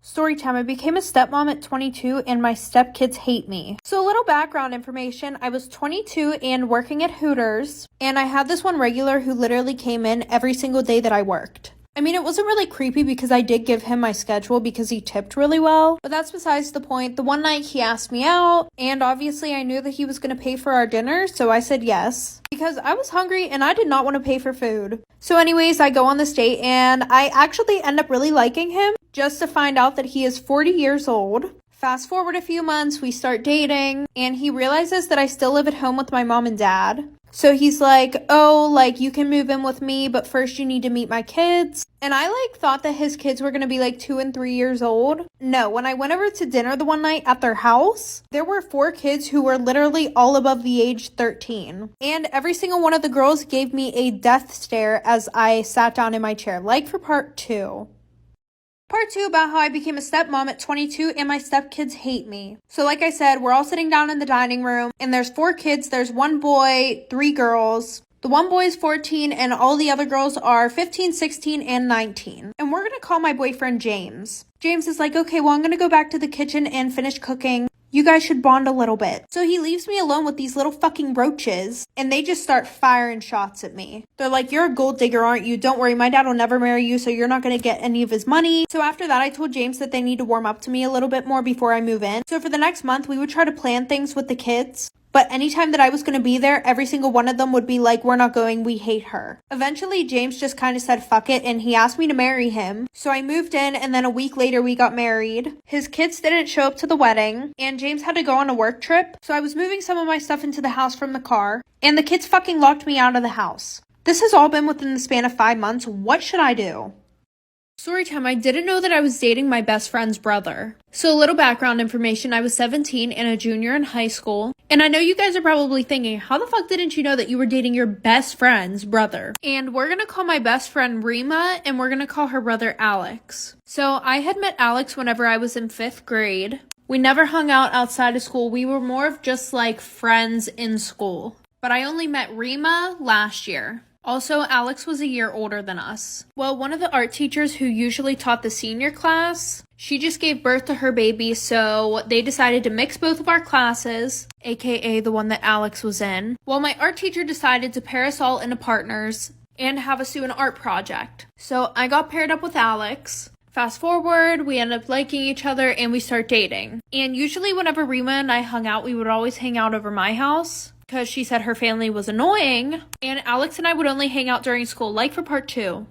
Story time. I became a stepmom at 22 and my stepkids hate me. So a little background information. I was 22 and working at Hooters, and I had this one regular who literally came in every single day that I worked. I mean, it wasn't really creepy because I did give him my schedule because he tipped really well, but that's besides the point. The one night he asked me out, and obviously I knew that he was going to pay for our dinner, so I said yes because I was hungry and I did not want to pay for food. So anyways, I go on this date and I actually end up really liking him just to find out that he is 40 years old. Fast forward a few months, we start dating, and he realizes that I still live at home with my mom and dad. So he's like, oh, like, you can move in with me, but first you need to meet my kids. And I, thought that his kids were going to be, 2 and 3 years old. No, when I went over to dinner the one night at their house, there were 4 kids who were literally all above the age 13. And every single one of the girls gave me a death stare as I sat down in my chair. For part 2. Part 2 about how I became a stepmom at 22 and my stepkids hate me. So like I said, we're all sitting down in the dining room and there's 4 kids. There's 1 boy, 3 girls. The 1 boy is 14 and all the other girls are 15, 16, and 19. And we're going to call my boyfriend James. James is like, okay, well, I'm going to go back to the kitchen and finish cooking. You guys should bond a little bit. So he leaves me alone with these little fucking roaches, and they just start firing shots at me. They're like, you're a gold digger, aren't you? Don't worry, my dad will never marry you, so you're not going to get any of his money. So after that, I told James that they need to warm up to me a little bit more before I move in. So for the next month, we would try to plan things with the kids. But anytime that I was going to be there, every single one of them would be like, we're not going, we hate her. Eventually, James just kind of said fuck it, and he asked me to marry him. So I moved in, and then a week later, we got married. His kids didn't show up to the wedding, and James had to go on a work trip. So I was moving some of my stuff into the house from the car, and the kids fucking locked me out of the house. This has all been within the span of 5 months. What should I do? Storytime. I didn't know that I was dating my best friend's brother. So a little background information. I was 17 and a junior in high school. And I know you guys are probably thinking, how the fuck didn't you know that you were dating your best friend's brother? And we're going to call my best friend Rima, and we're going to call her brother Alex. So I had met Alex whenever I was in 5th grade. We never hung out outside of school. We were more of just friends in school. But I only met Rima last year. Also, Alex was a year older than us. Well, one of the art teachers who usually taught the senior class, she just gave birth to her baby, so they decided to mix both of our classes, aka the one that Alex was in. Well, my art teacher decided to pair us all into partners and have us do an art project. So I got paired up with Alex. Fast forward, we end up liking each other and we start dating. And usually whenever Rima and I hung out, we would always hang out over my house, because she said her family was annoying, and Alex and I would only hang out during school, for part 2.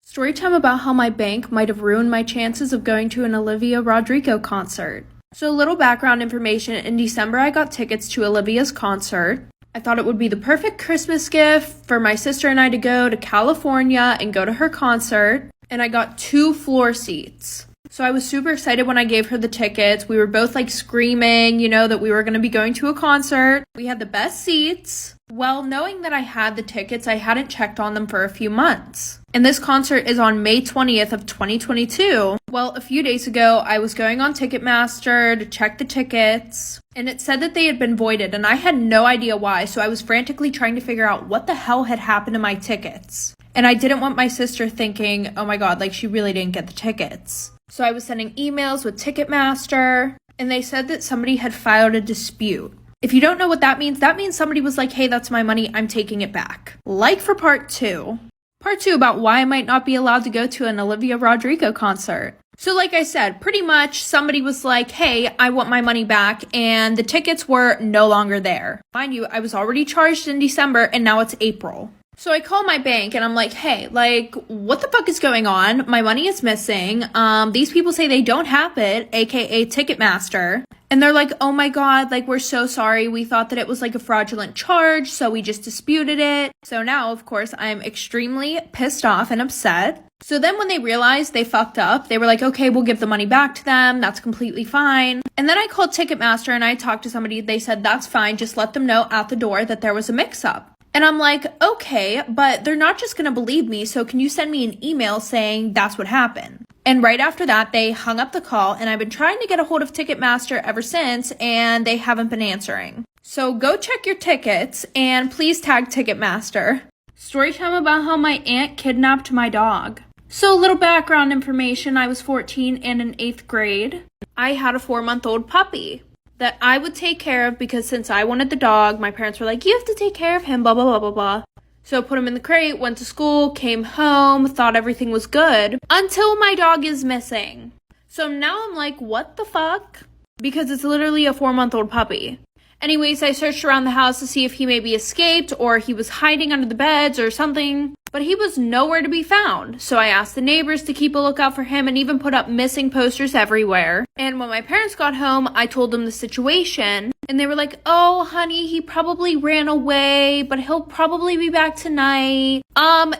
Storytime about how my bank might have ruined my chances of going to an Olivia Rodrigo concert. So a little background information. In December, I got tickets to Olivia's concert. I thought it would be the perfect Christmas gift for my sister and I to go to California and go to her concert, and I got 2 floor seats. So I was super excited when I gave her the tickets. We were both screaming, that we were going to be going to a concert. We had the best seats. Well, knowing that I had the tickets, I hadn't checked on them for a few months. And this concert is on May 20th of 2022. Well, a few days ago, I was going on Ticketmaster to check the tickets, and it said that they had been voided, and I had no idea why. So I was frantically trying to figure out what the hell had happened to my tickets. And I didn't want my sister thinking, oh my God, she really didn't get the tickets. So I was sending emails with Ticketmaster, and they said that somebody had filed a dispute. If you don't know what that means somebody was like, hey, that's my money, I'm taking it back. For part 2. Part 2 about why I might not be allowed to go to an Olivia Rodrigo concert. So like I said, pretty much somebody was like, hey, I want my money back, and the tickets were no longer there. Mind you, I was already charged in December, and now it's April. So I call my bank and I'm like, hey, what the fuck is going on? My money is missing. These people say they don't have it, aka Ticketmaster. And they're like, oh my God, we're so sorry. We thought that it was a fraudulent charge, so we just disputed it. So now, of course, I'm extremely pissed off and upset. So then when they realized they fucked up, they were like, okay, we'll give the money back to them. That's completely fine. And then I called Ticketmaster and I talked to somebody. They said, that's fine. Just let them know at the door that there was a mix-up. And I'm like, okay, but they're not just going to believe me, so can you send me an email saying that's what happened? And right after that, they hung up the call, and I've been trying to get a hold of Ticketmaster ever since, and they haven't been answering. So go check your tickets, and please tag Ticketmaster. Storytime about how my aunt kidnapped my dog. So a little background information, I was 14 and in 8th grade. I had a 4-month-old puppy that I would take care of because since I wanted the dog, my parents were like, you have to take care of him, blah, blah, blah, blah, blah. So put him in the crate, went to school, came home, thought everything was good until my dog is missing. So now I'm like, what the fuck? Because it's literally a 4-month-old puppy. Anyways, I searched around the house to see if he maybe escaped or he was hiding under the beds or something, but he was nowhere to be found. So I asked the neighbors to keep a lookout for him and even put up missing posters everywhere. And when my parents got home, I told them the situation and they were like, oh, honey, he probably ran away, but he'll probably be back tonight.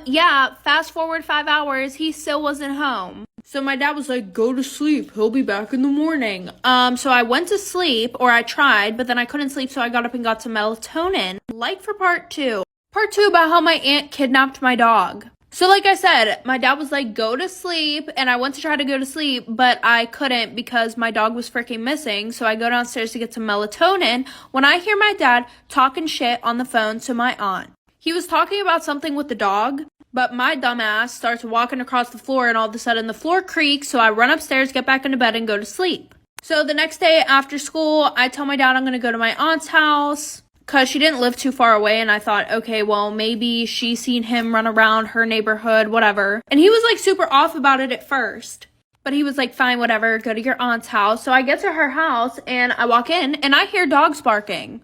Yeah, fast forward 5 hours, he still wasn't home. So my dad was like, go to sleep. He'll be back in the morning. So I went to sleep, or I tried, but then I couldn't sleep, so I got up and got some melatonin. Like for part 2. Part 2 about how my aunt kidnapped my dog. So like I said, my dad was like, go to sleep, and I went to try to go to sleep, but I couldn't because my dog was freaking missing. So I go downstairs to get some melatonin when I hear my dad talking shit on the phone to my aunt. He was talking about something with the dog, but my dumbass starts walking across the floor and all of a sudden the floor creaks, so I run upstairs, get back into bed, and go to sleep. So the next day after school, I tell my dad I'm going to go to my aunt's house because she didn't live too far away, and I thought, okay, well, maybe she's seen him run around her neighborhood, whatever. And he was like super off about it at first, but he was like, fine, whatever, go to your aunt's house. So I get to her house and I walk in and I hear dogs barking.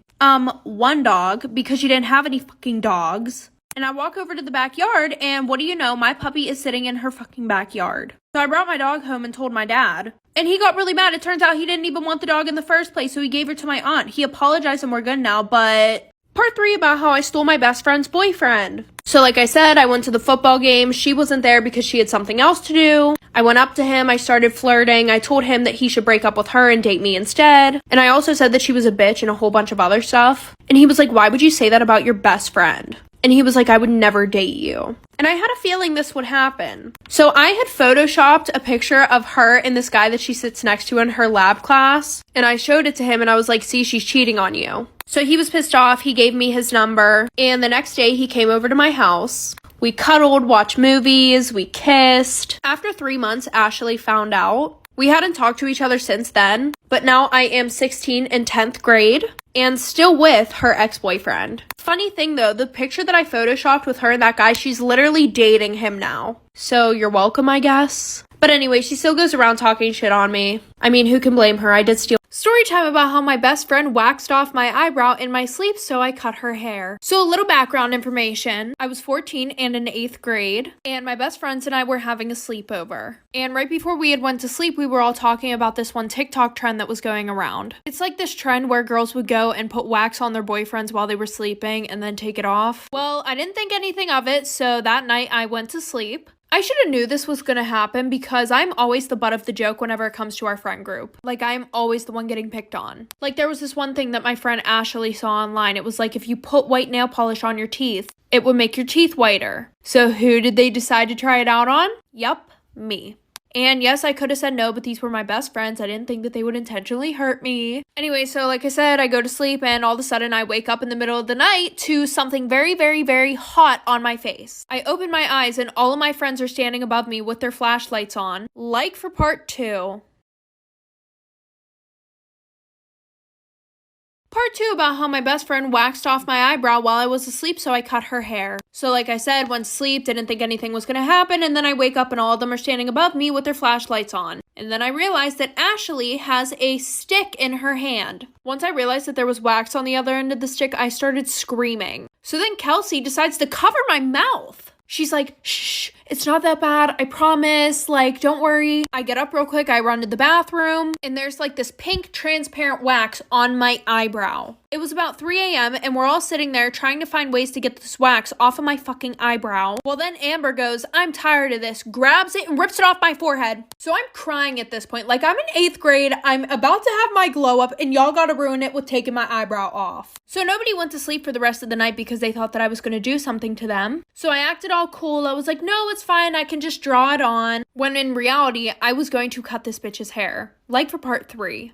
One dog, because she didn't have any fucking dogs. And I walk over to the backyard, and what do you know? My puppy is sitting in her fucking backyard. So I brought my dog home and told my dad. And he got really mad. It turns out he didn't even want the dog in the first place, so he gave her to my aunt. He apologized and we're good now, but... Part 3 about how I stole my best friend's boyfriend. So like I said, I went to the football game. She wasn't there because she had something else to do. I went up to him. I started flirting. I told him that he should break up with her and date me instead. And I also said that she was a bitch and a whole bunch of other stuff. And he was like, why would you say that about your best friend? And he was like, I would never date you. And I had a feeling this would happen. So I had photoshopped a picture of her and this guy that she sits next to in her lab class. And I showed it to him and I was like, see, she's cheating on you. So he was pissed off. He gave me his number. And the next day he came over to my house. We cuddled, watched movies, we kissed. After 3 months, Ashley found out. We hadn't talked to each other since then. But now I am 16 in 10th grade. And still with her ex-boyfriend. Funny thing though, the picture that I photoshopped with her and that guy, she's literally dating him now. So you're welcome, I guess. But anyway, she still goes around talking shit on me. I mean, who can blame her? I did steal. Story time about how my best friend waxed off my eyebrow in my sleep, so I cut her hair. So a little background information. I was 14 and in 8th grade, and my best friends and I were having a sleepover. And right before we had went to sleep, we were all talking about this one TikTok trend that was going around. It's like this trend where girls would go and put wax on their boyfriends while they were sleeping and then take it off. Well, I didn't think anything of it, so that night I went to sleep. I should have knew this was gonna happen because I'm always the butt of the joke whenever it comes to our friend group. Like, I'm always the one getting picked on. Like, there was this one thing that my friend Ashley saw online. It was like, if you put white nail polish on your teeth, it would make your teeth whiter. So who did they decide to try it out on? Yup, me. And yes, I could have said no, but these were my best friends. I didn't think that they would intentionally hurt me. Anyway, so like I said, I go to sleep and all of a sudden I wake up in the middle of the night to something very, very, very hot on my face. I open my eyes and all of my friends are standing above me with their flashlights on. Like for part 2. Part 2 about how my best friend waxed off my eyebrow while I was asleep, so I cut her hair. So like I said, went to sleep, didn't think anything was gonna happen, and then I wake up and all of them are standing above me with their flashlights on. And then I realized that Ashley has a stick in her hand. Once I realized that there was wax on the other end of the stick, I started screaming. So then Kelsey decides to cover my mouth. She's like, shh, it's not that bad, I promise, like, don't worry. I get up real quick, I run to the bathroom, and there's like this pink transparent wax on my eyebrow. It was about 3 a.m. and we're all sitting there trying to find ways to get this wax off of my fucking eyebrow. Well, then Amber goes, I'm tired of this, grabs it and rips it off my forehead. So I'm crying at this point. Like, I'm in 8th grade, I'm about to have my glow up, and y'all gotta ruin it with taking my eyebrow off. So nobody went to sleep for the rest of the night because they thought that I was gonna do something to them. So I acted all cool. I was like, no, it's fine, I can just draw it on. When in reality, I was going to cut this bitch's hair. Like for part 3.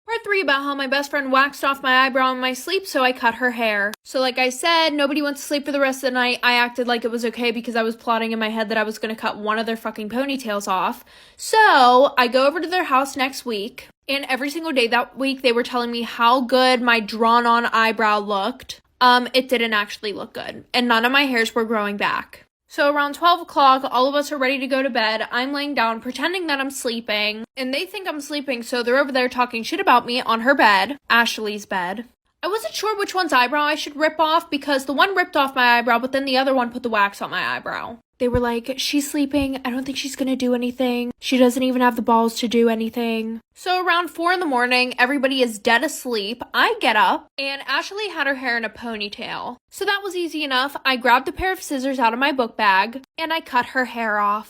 Part 3 about how my best friend waxed off my eyebrow in my sleep, so I cut her hair. So like I said, nobody went to sleep for the rest of the night. I acted like it was okay because I was plotting in my head that I was going to cut one of their fucking ponytails off. So I go over to their house next week, and every single day that week they were telling me how good my drawn-on eyebrow looked. It didn't actually look good, and none of my hairs were growing back. So around 12 o'clock, all of us are ready to go to bed. I'm laying down, pretending that I'm sleeping, and they think I'm sleeping, so they're over there talking shit about me on her bed, Ashley's bed. I wasn't sure which one's eyebrow I should rip off because the one ripped off my eyebrow, but then the other one put the wax on my eyebrow. They were like, she's sleeping. I don't think she's gonna do anything. She doesn't even have the balls to do anything. So around 4 in the morning, everybody is dead asleep. I get up, and Ashley had her hair in a ponytail. So that was easy enough. I grabbed a pair of scissors out of my book bag, and I cut her hair off.